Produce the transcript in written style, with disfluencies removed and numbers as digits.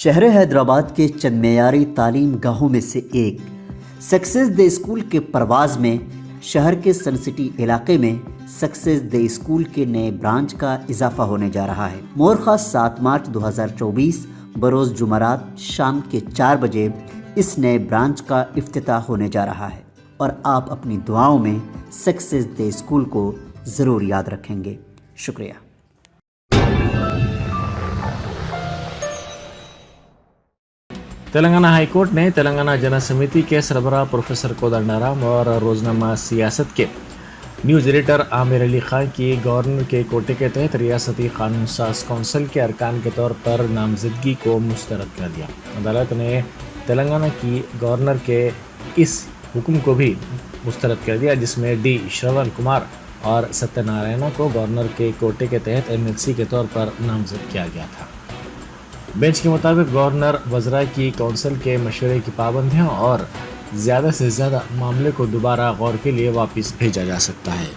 शहर हैदराबाद के चंद मेयारी तालीम गाहों में से एक सक्सेस डे स्कूल के परवाज़ में शहर के सन सिटी इलाके में सक्सेस डे स्कूल के नए ब्रांच का इजाफा होने जा रहा है। मोरखा 7 मार्च 2024 बरोज़ जुमरात शाम के 4 बजे इस नए ब्रांच का इफ्तिताह होने जा रहा है और आप अपनी दुआओं में सक्सेस डे स्कूल को ज़रूर याद रखेंगे। शुक्रिया। तेलंगाना हाईकोर्ट ने तेलंगाना जन समिति के सरबराह प्रोफेसर कोदंडाराम और रोजनामा सियासत के न्यूज़ एडिटर आमिर अली खान की गवर्नर के कोटे के तहत रियासती कानून साज कौंसिल के अरकान के तौर पर नामजदगी को मुस्तरद कर दिया। अदालत ने तेलंगाना की गवर्नर के इस हुक्म को भी मुस्तरद कर दिया, जिसमें डी श्रवण कुमार और सत्यनारायण को गवर्नर के कोटे के तहत एमएलसी के तौर पर नामजद किया गया था। बेंच के मुताबिक गवर्नर वज़रा की कौंसिल के मशवरे की पाबंदियों और ज़्यादा से ज़्यादा मामले को दोबारा गौर के लिए वापस भेजा जा सकता है।